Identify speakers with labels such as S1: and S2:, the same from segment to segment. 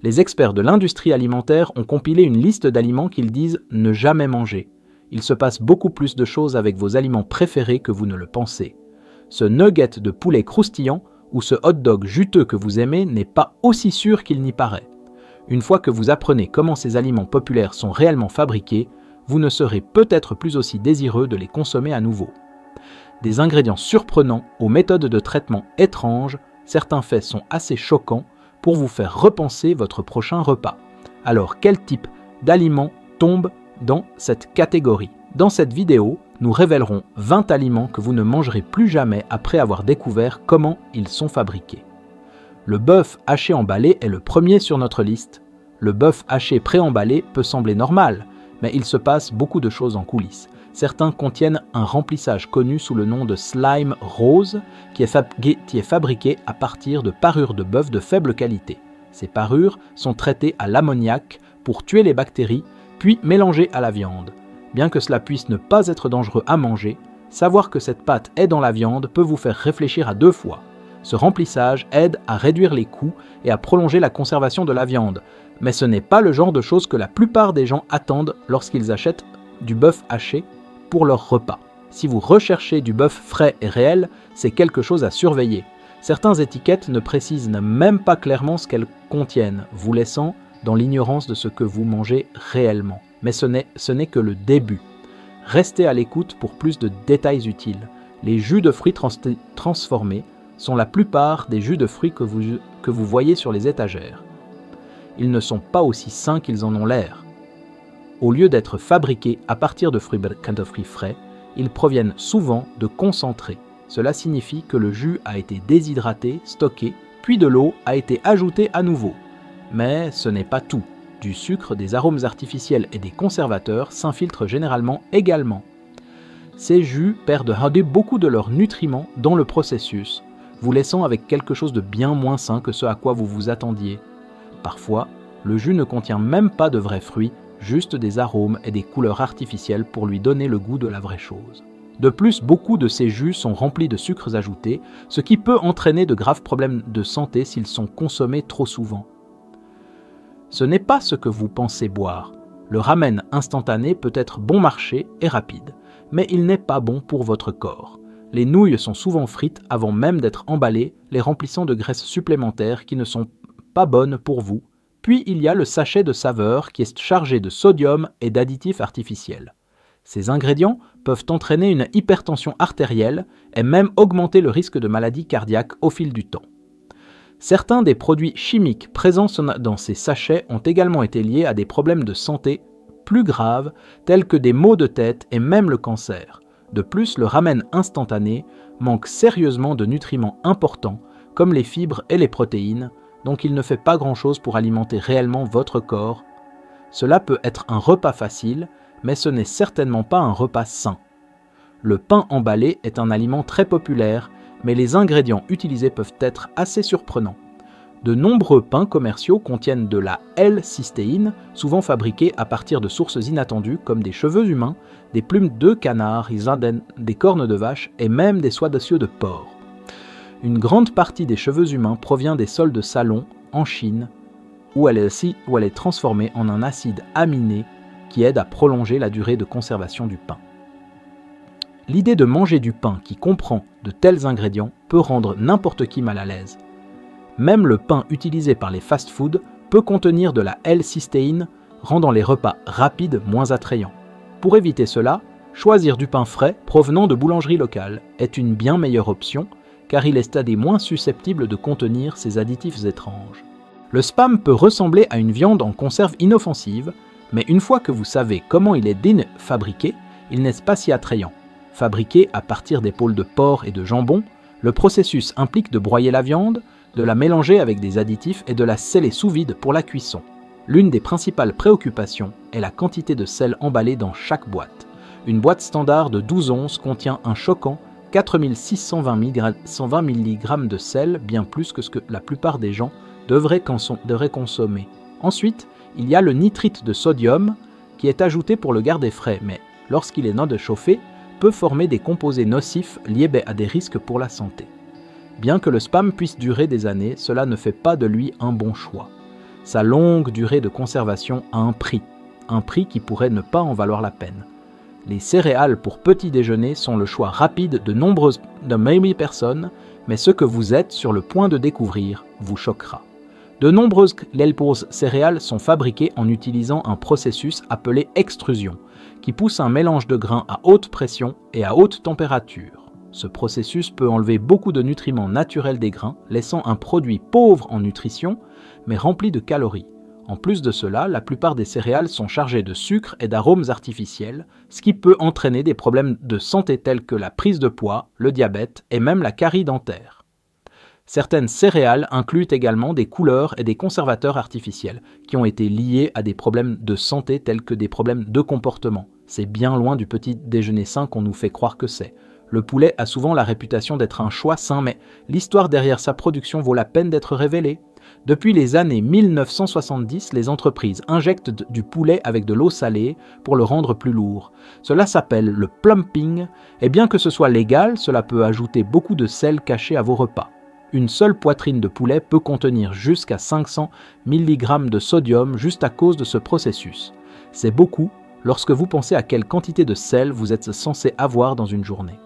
S1: Les experts de l'industrie alimentaire ont compilé une liste d'aliments qu'ils disent ne jamais manger. Il se passe beaucoup plus de choses avec vos aliments préférés que vous ne le pensez. Ce nugget de poulet croustillant ou ce hot dog juteux que vous aimez n'est pas aussi sûr qu'il n'y paraît. Une fois que vous apprenez comment ces aliments populaires sont réellement fabriqués, vous ne serez peut-être plus aussi désireux de les consommer à nouveau. Des ingrédients surprenants aux méthodes de traitement étranges, certains faits sont assez choquants pour vous faire repenser votre prochain repas. Alors quel type d'aliments tombe dans cette catégorie? Dans cette vidéo, nous révélerons 20 aliments que vous ne mangerez plus jamais après avoir découvert comment ils sont fabriqués. Le bœuf haché emballé est le premier sur notre liste. Le bœuf haché préemballé peut sembler normal, mais il se passe beaucoup de choses en coulisses. Certains contiennent un remplissage connu sous le nom de slime rose qui est fabriqué à partir de parures de bœuf de faible qualité. Ces parures sont traitées à l'ammoniac pour tuer les bactéries, puis mélangées à la viande. Bien que cela puisse ne pas être dangereux à manger, savoir que cette pâte est dans la viande peut vous faire réfléchir à deux fois. Ce remplissage aide à réduire les coûts et à prolonger la conservation de la viande, mais ce n'est pas le genre de choses que la plupart des gens attendent lorsqu'ils achètent du bœuf haché pour leur repas. Si vous recherchez du bœuf frais et réel, c'est quelque chose à surveiller. Certaines étiquettes ne précisent même pas clairement ce qu'elles contiennent, vous laissant dans l'ignorance de ce que vous mangez réellement. Mais ce n'est que le début. Restez à l'écoute pour plus de détails utiles. Les jus de fruits transformés sont la plupart des jus de fruits que vous voyez sur les étagères. Ils ne sont pas aussi sains qu'ils en ont l'air. Au lieu d'être fabriqués à partir de fruits frais, ils proviennent souvent de concentrés. Cela signifie que le jus a été déshydraté, stocké, puis de l'eau a été ajoutée à nouveau. Mais ce n'est pas tout. Du sucre, des arômes artificiels et des conservateurs s'infiltrent généralement également. Ces jus perdent beaucoup de leurs nutriments dans le processus, vous laissant avec quelque chose de bien moins sain que ce à quoi vous vous attendiez. Parfois, le jus ne contient même pas de vrais fruits, juste des arômes et des couleurs artificielles pour lui donner le goût de la vraie chose. De plus, beaucoup de ces jus sont remplis de sucres ajoutés, ce qui peut entraîner de graves problèmes de santé s'ils sont consommés trop souvent. Ce n'est pas ce que vous pensez boire. Le ramen instantané peut être bon marché et rapide, mais il n'est pas bon pour votre corps. Les nouilles sont souvent frites avant même d'être emballées, les remplissant de graisses supplémentaires qui ne sont pas bonnes pour vous. Puis il y a le sachet de saveur qui est chargé de sodium et d'additifs artificiels. Ces ingrédients peuvent entraîner une hypertension artérielle et même augmenter le risque de maladies cardiaques au fil du temps. Certains des produits chimiques présents dans ces sachets ont également été liés à des problèmes de santé plus graves tels que des maux de tête et même le cancer. De plus, le ramen instantané manque sérieusement de nutriments importants comme les fibres et les protéines, donc il ne fait pas grand-chose pour alimenter réellement votre corps. Cela peut être un repas facile, mais ce n'est certainement pas un repas sain. Le pain emballé est un aliment très populaire, mais les ingrédients utilisés peuvent être assez surprenants. De nombreux pains commerciaux contiennent de la L-cystéine, souvent fabriquée à partir de sources inattendues comme des cheveux humains, des plumes de canard, des cornes de vache et même des soies d'osieux de porc. Une grande partie des cheveux humains provient des sols de Salon, en Chine, où elle est transformée en un acide aminé qui aide à prolonger la durée de conservation du pain. L'idée de manger du pain qui comprend de tels ingrédients peut rendre n'importe qui mal à l'aise. Même le pain utilisé par les fast-foods peut contenir de la L-cystéine, rendant les repas rapides moins attrayants. Pour éviter cela, choisir du pain frais provenant de boulangeries locales est une bien meilleure option, car il est moins susceptible de contenir ces additifs étranges. Le spam peut ressembler à une viande en conserve inoffensive, mais une fois que vous savez comment il est fabriqué, il n'est pas si attrayant. Fabriqué à partir d'épaules de porc et de jambon, le processus implique de broyer la viande, de la mélanger avec des additifs et de la sceller sous vide pour la cuisson. L'une des principales préoccupations est la quantité de sel emballé dans chaque boîte. Une boîte standard de 12 onces contient un choquant 4620 mg de sel, bien plus que ce que la plupart des gens devraient consommer. Ensuite, il y a le nitrite de sodium qui est ajouté pour le garder frais, mais lorsqu'il est non chauffé, peut former des composés nocifs liés à des risques pour la santé. Bien que le spam puisse durer des années, cela ne fait pas de lui un bon choix. sa longue durée de conservation a un prix qui pourrait ne pas en valoir la peine. Les céréales pour petit déjeuner sont le choix rapide de nombreuses personnes, mais ce que vous êtes sur le point de découvrir vous choquera. De nombreuses céréales sont fabriquées en utilisant un processus appelé extrusion, qui pousse un mélange de grains à haute pression et à haute température. Ce processus peut enlever beaucoup de nutriments naturels des grains, laissant un produit pauvre en nutrition, mais rempli de calories. En plus de cela, la plupart des céréales sont chargées de sucre et d'arômes artificiels, ce qui peut entraîner des problèmes de santé tels que la prise de poids, le diabète et même la carie dentaire. Certaines céréales incluent également des couleurs et des conservateurs artificiels qui ont été liés à des problèmes de santé tels que des problèmes de comportement. C'est bien loin du petit déjeuner sain qu'on nous fait croire que c'est. Le poulet a souvent la réputation d'être un choix sain, mais l'histoire derrière sa production vaut la peine d'être révélée. Depuis les années 1970, les entreprises injectent du poulet avec de l'eau salée pour le rendre plus lourd. Cela s'appelle le plumping, et bien que ce soit légal, cela peut ajouter beaucoup de sel caché à vos repas. Une seule poitrine de poulet peut contenir jusqu'à 500 mg de sodium juste à cause de ce processus. C'est beaucoup lorsque vous pensez à quelle quantité de sel vous êtes censé avoir dans une journée.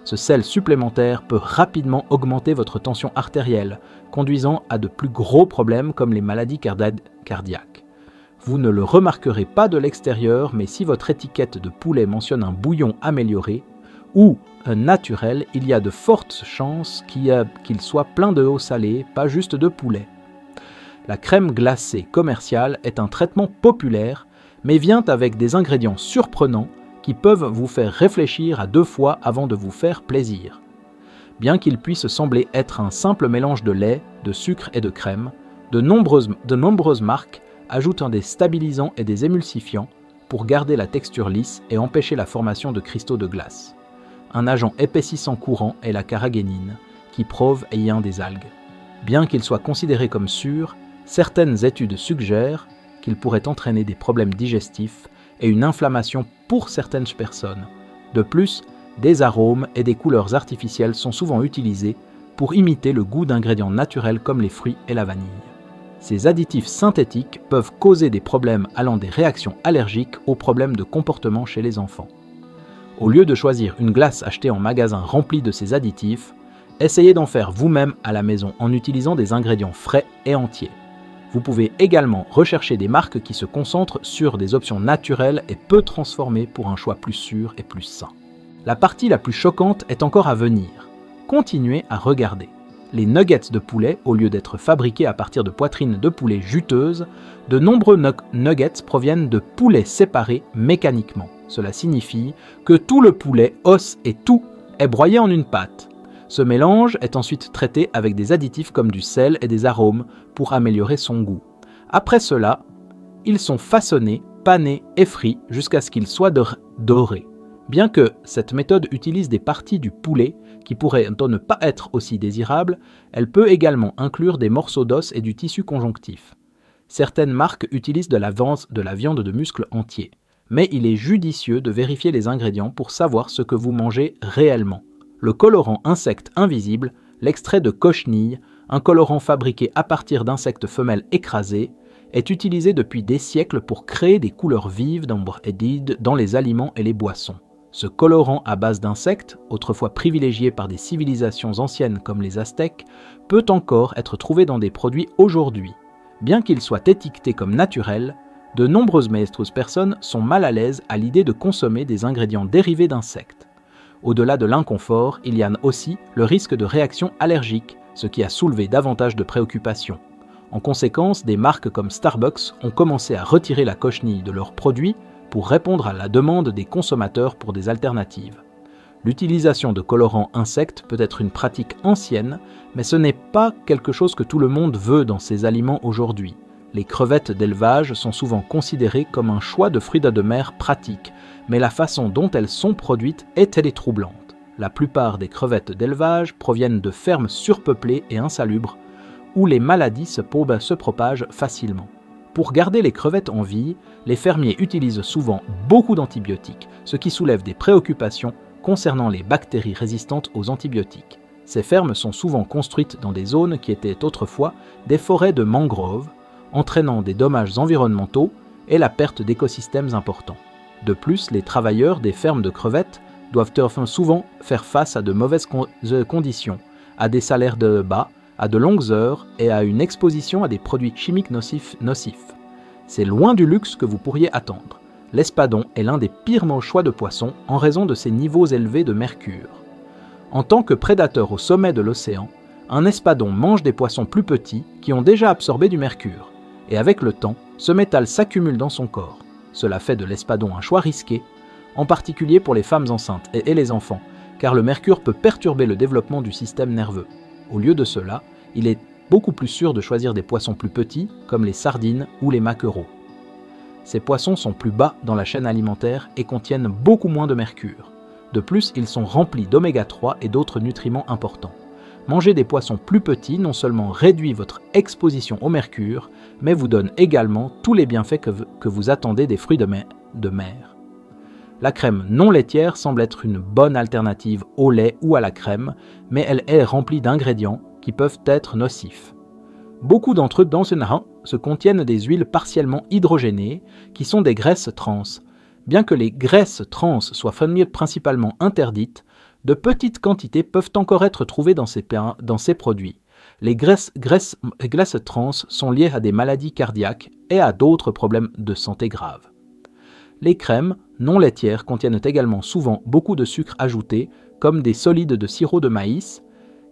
S1: Ce sel supplémentaire peut rapidement augmenter votre tension artérielle, conduisant à de plus gros problèmes comme les maladies cardiaques. Vous ne le remarquerez pas de l'extérieur, mais si votre étiquette de poulet mentionne un bouillon amélioré ou un naturel, il y a de fortes chances qu'il soit plein de eau salée, pas juste de poulet. La crème glacée commerciale est un traitement populaire, mais vient avec des ingrédients surprenants qui peuvent vous faire réfléchir à 2 fois avant de vous faire plaisir. Bien qu'il puisse sembler être un simple mélange de lait, de sucre et de crème, de nombreuses marques ajoutent des stabilisants et des émulsifiants pour garder la texture lisse et empêcher la formation de cristaux de glace. Un agent épaississant courant est la carragénine, qui prouve ayant des algues. Bien qu'il soit considéré comme sûr, certaines études suggèrent qu'il pourrait entraîner des problèmes digestifs et une inflammation pour certaines personnes. De plus, des arômes et des couleurs artificielles sont souvent utilisés pour imiter le goût d'ingrédients naturels comme les fruits et la vanille. Ces additifs synthétiques peuvent causer des problèmes allant des réactions allergiques aux problèmes de comportement chez les enfants. Au lieu de choisir une glace achetée en magasin remplie de ces additifs, essayez d'en faire vous-même à la maison en utilisant des ingrédients frais et entiers. Vous pouvez également rechercher des marques qui se concentrent sur des options naturelles et peu transformées pour un choix plus sûr et plus sain. La partie la plus choquante est encore à venir. Continuez à regarder. Les nuggets de poulet, au lieu d'être fabriqués à partir de poitrines de poulet juteuses, de nombreux nuggets proviennent de poulets séparés mécaniquement. Cela signifie que tout le poulet, os et tout, est broyé en une pâte. Ce mélange est ensuite traité avec des additifs comme du sel et des arômes pour améliorer son goût. Après cela, ils sont façonnés, panés et frits jusqu'à ce qu'ils soient dorés. Bien que cette méthode utilise des parties du poulet qui pourraient ne pas être aussi désirables, elle peut également inclure des morceaux d'os et du tissu conjonctif. Certaines marques utilisent de la viande de muscle entier, mais il est judicieux de vérifier les ingrédients pour savoir ce que vous mangez réellement. Le colorant insecte invisible, l'extrait de cochenille, un colorant fabriqué à partir d'insectes femelles écrasés, est utilisé depuis des siècles pour créer des couleurs vives dans les aliments et les boissons. Ce colorant à base d'insectes, autrefois privilégié par des civilisations anciennes comme les Aztèques, peut encore être trouvé dans des produits aujourd'hui. Bien qu'il soit étiqueté comme naturel, de nombreuses personnes sont mal à l'aise à l'idée de consommer des ingrédients dérivés d'insectes. Au-delà de l'inconfort, il y a aussi le risque de réaction allergique, ce qui a soulevé davantage de préoccupations. En conséquence, des marques comme Starbucks ont commencé à retirer la cochenille de leurs produits pour répondre à la demande des consommateurs pour des alternatives. L'utilisation de colorants insectes peut être une pratique ancienne, mais ce n'est pas quelque chose que tout le monde veut dans ses aliments aujourd'hui. Les crevettes d'élevage sont souvent considérées comme un choix de fruits de mer pratique, mais la façon dont elles sont produites est troublante. La plupart des crevettes d'élevage proviennent de fermes surpeuplées et insalubres, où les maladies se propagent facilement. Pour garder les crevettes en vie, les fermiers utilisent souvent beaucoup d'antibiotiques, ce qui soulève des préoccupations concernant les bactéries résistantes aux antibiotiques. Ces fermes sont souvent construites dans des zones qui étaient autrefois des forêts de mangroves. entraînant des dommages environnementaux et la perte d'écosystèmes importants. De plus, les travailleurs des fermes de crevettes doivent souvent faire face à de mauvaises conditions, à des salaires bas, à de longues heures et à une exposition à des produits chimiques nocifs. C'est loin du luxe que vous pourriez attendre. L'espadon est l'un des pires choix de poissons en raison de ses niveaux élevés de mercure. En tant que prédateur au sommet de l'océan, un espadon mange des poissons plus petits qui ont déjà absorbé du mercure, et avec le temps, ce métal s'accumule dans son corps. Cela fait de l'espadon un choix risqué, en particulier pour les femmes enceintes et les enfants, car le mercure peut perturber le développement du système nerveux. Au lieu de cela, il est beaucoup plus sûr de choisir des poissons plus petits, comme les sardines ou les maquereaux. Ces poissons sont plus bas dans la chaîne alimentaire et contiennent beaucoup moins de mercure. De plus, ils sont remplis d'oméga 3 et d'autres nutriments importants. Manger des poissons plus petits non seulement réduit votre exposition au mercure, mais vous donne également tous les bienfaits que vous attendez des fruits de mer. La crème non laitière semble être une bonne alternative au lait ou à la crème, mais elle est remplie d'ingrédients qui peuvent être nocifs. Beaucoup d'entre eux dans ce nain se contiennent des huiles partiellement hydrogénées, qui sont des graisses trans. Bien que les graisses trans soient principalement interdites, de petites quantités peuvent encore être trouvées dans ces produits. Les graisses trans sont liées à des maladies cardiaques et à d'autres problèmes de santé graves. Les crèmes non laitières contiennent également souvent beaucoup de sucre ajouté, comme des solides de sirop de maïs,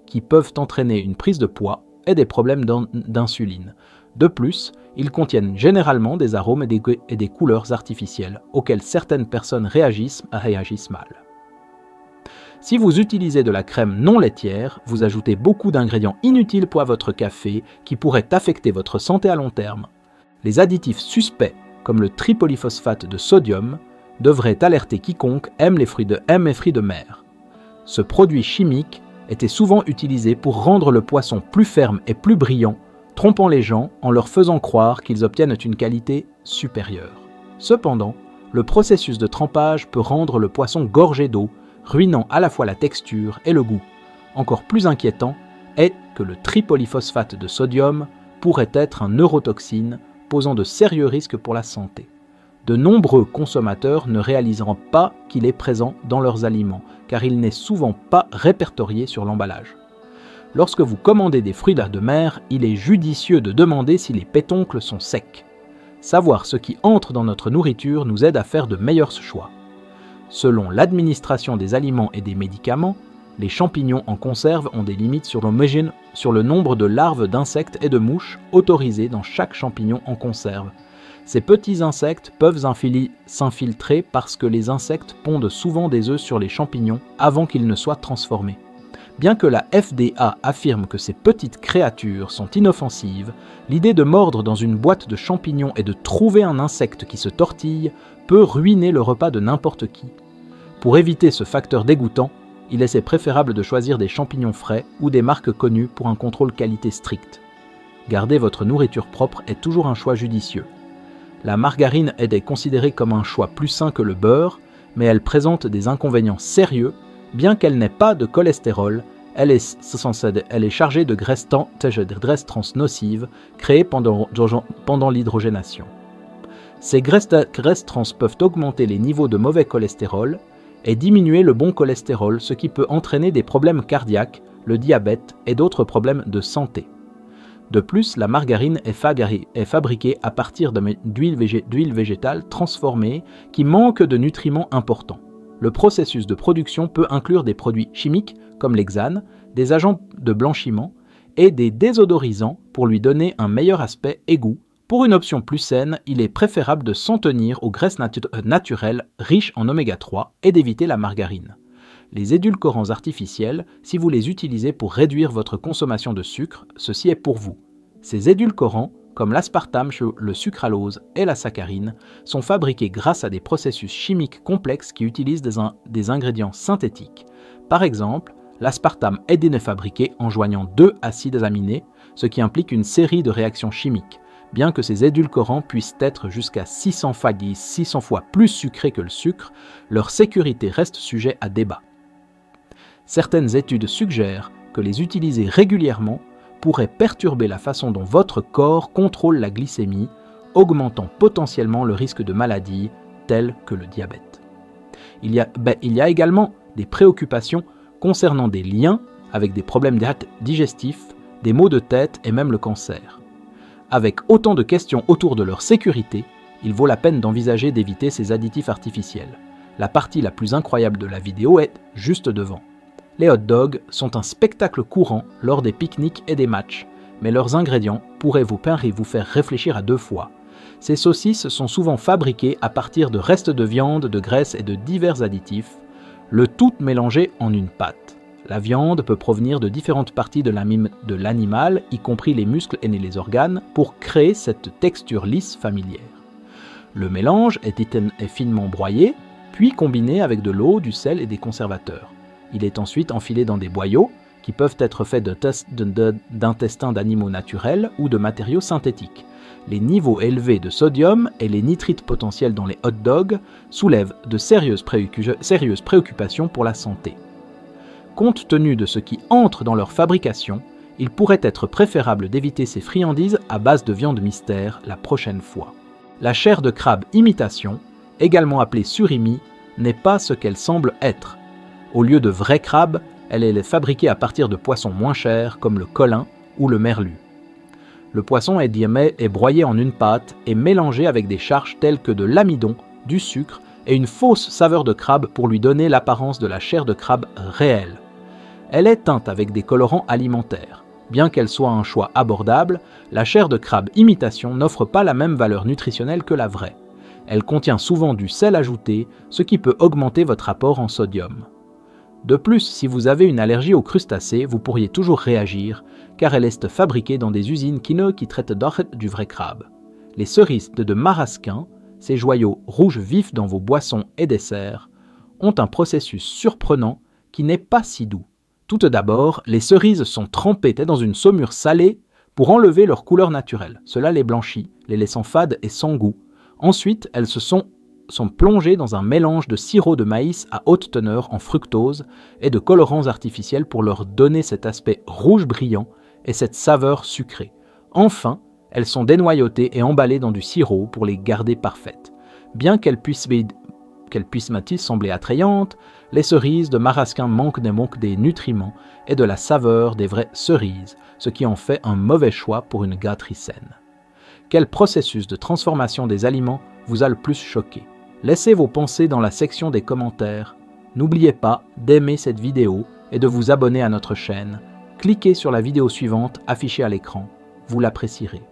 S1: qui peuvent entraîner une prise de poids et des problèmes d'insuline. De plus, ils contiennent généralement des arômes et des couleurs artificielles, auxquelles certaines personnes réagissent mal. Si vous utilisez de la crème non laitière, vous ajoutez beaucoup d'ingrédients inutiles pour votre café qui pourraient affecter votre santé à long terme. Les additifs suspects, comme le tripolyphosphate de sodium, devraient alerter quiconque aime les fruits de mer. Ce produit chimique était souvent utilisé pour rendre le poisson plus ferme et plus brillant, trompant les gens en leur faisant croire qu'ils obtiennent une qualité supérieure. Cependant, le processus de trempage peut rendre le poisson gorgé d'eau, ruinant à la fois la texture et le goût. Encore plus inquiétant est que le tripolyphosphate de sodium pourrait être un neurotoxine, posant de sérieux risques pour la santé. De nombreux consommateurs ne réaliseront pas qu'il est présent dans leurs aliments, car il n'est souvent pas répertorié sur l'emballage. Lorsque vous commandez des fruits de mer, il est judicieux de demander si les pétoncles sont secs. Savoir ce qui entre dans notre nourriture nous aide à faire de meilleurs choix. Selon l'administration des aliments et des médicaments, les champignons en conserve ont des limites sur le nombre de larves d'insectes et de mouches autorisées dans chaque champignon en conserve. Ces petits insectes peuvent s'infiltrer parce que les insectes pondent souvent des œufs sur les champignons avant qu'ils ne soient transformés. Bien que la FDA affirme que ces petites créatures sont inoffensives, l'idée de mordre dans une boîte de champignons et de trouver un insecte qui se tortille peut ruiner le repas de n'importe qui. Pour éviter ce facteur dégoûtant, il est préférable de choisir des champignons frais ou des marques connues pour un contrôle qualité strict. Garder votre nourriture propre est toujours un choix judicieux. La margarine est considérée comme un choix plus sain que le beurre, mais elle présente des inconvénients sérieux. Bien qu'elle n'ait pas de cholestérol, elle est chargée de graisses trans nocives créées pendant l'hydrogénation. Ces graisses trans peuvent augmenter les niveaux de mauvais cholestérol et diminuer le bon cholestérol, ce qui peut entraîner des problèmes cardiaques, le diabète et d'autres problèmes de santé. De plus, la margarine est fabriquée à partir d'huile végétale transformée qui manque de nutriments importants. Le processus de production peut inclure des produits chimiques comme l'hexane, des agents de blanchiment et des désodorisants pour lui donner un meilleur aspect et goût. Pour une option plus saine, il est préférable de s'en tenir aux graisses naturelles riches en oméga 3 et d'éviter la margarine. Les édulcorants artificiels, si vous les utilisez pour réduire votre consommation de sucre, ceci est pour vous. Ces édulcorants, comme l'aspartame, le sucralose et la saccharine, sont fabriqués grâce à des processus chimiques complexes qui utilisent des ingrédients synthétiques. Par exemple, l'aspartame est fabriqué en joignant deux acides aminés, ce qui implique une série de réactions chimiques. Bien que ces édulcorants puissent être jusqu'à 600 fois plus sucrés que le sucre, leur sécurité reste sujet à débat. Certaines études suggèrent que les utiliser régulièrement pourrait perturber la façon dont votre corps contrôle la glycémie, augmentant potentiellement le risque de maladies telles que le diabète. Il y a également des préoccupations concernant des liens avec des problèmes digestifs, des maux de tête et même le cancer. Avec autant de questions autour de leur sécurité, il vaut la peine d'envisager d'éviter ces additifs artificiels. La partie la plus incroyable de la vidéo est juste devant. Les hot dogs sont un spectacle courant lors des pique-niques et des matchs, mais leurs ingrédients pourraient vous faire réfléchir à 2 fois. Ces saucisses sont souvent fabriquées à partir de restes de viande, de graisse et de divers additifs, le tout mélangé en une pâte. La viande peut provenir de différentes parties de l'animal, y compris les muscles et les organes, pour créer cette texture lisse familière. Le mélange est finement broyé, puis combiné avec de l'eau, du sel et des conservateurs. Il est ensuite enfilé dans des boyaux, qui peuvent être faits d'intestins d'animaux naturels ou de matériaux synthétiques. Les niveaux élevés de sodium et les nitrites potentiels dans les hot dogs soulèvent de sérieuses préoccupations pour la santé. Compte tenu de ce qui entre dans leur fabrication, il pourrait être préférable d'éviter ces friandises à base de viande mystère la prochaine fois. La chair de crabe imitation, également appelée surimi, n'est pas ce qu'elle semble être. Au lieu de vrai crabe, elle est fabriquée à partir de poissons moins chers comme le colin ou le merlu. Le poisson est broyé en une pâte et mélangé avec des charges telles que de l'amidon, du sucre et une fausse saveur de crabe pour lui donner l'apparence de la chair de crabe réelle. Elle est teinte avec des colorants alimentaires. Bien qu'elle soit un choix abordable, la chair de crabe imitation n'offre pas la même valeur nutritionnelle que la vraie. Elle contient souvent du sel ajouté, ce qui peut augmenter votre apport en sodium. De plus, si vous avez une allergie aux crustacés, vous pourriez toujours réagir, car elle est fabriquée dans des usines qui traitent du vrai crabe. Les cerises de marasquin, ces joyaux rouges vifs dans vos boissons et desserts, ont un processus surprenant qui n'est pas si doux. Tout d'abord, les cerises sont trempées dans une saumure salée pour enlever leur couleur naturelle. Cela les blanchit, les laissant fades et sans goût. Ensuite, elles sont plongées dans un mélange de sirop de maïs à haute teneur en fructose et de colorants artificiels pour leur donner cet aspect rouge brillant et cette saveur sucrée. Enfin, elles sont dénoyautées et emballées dans du sirop pour les garder parfaites. Bien qu'elles puissent sembler attrayantes, les cerises de marasquin manquent des nutriments et de la saveur des vraies cerises, ce qui en fait un mauvais choix pour une gâterie saine. Quel processus de transformation des aliments vous a le plus choqué? Laissez vos pensées dans la section des commentaires. N'oubliez pas d'aimer cette vidéo et de vous abonner à notre chaîne. Cliquez sur la vidéo suivante affichée à l'écran. Vous l'apprécierez.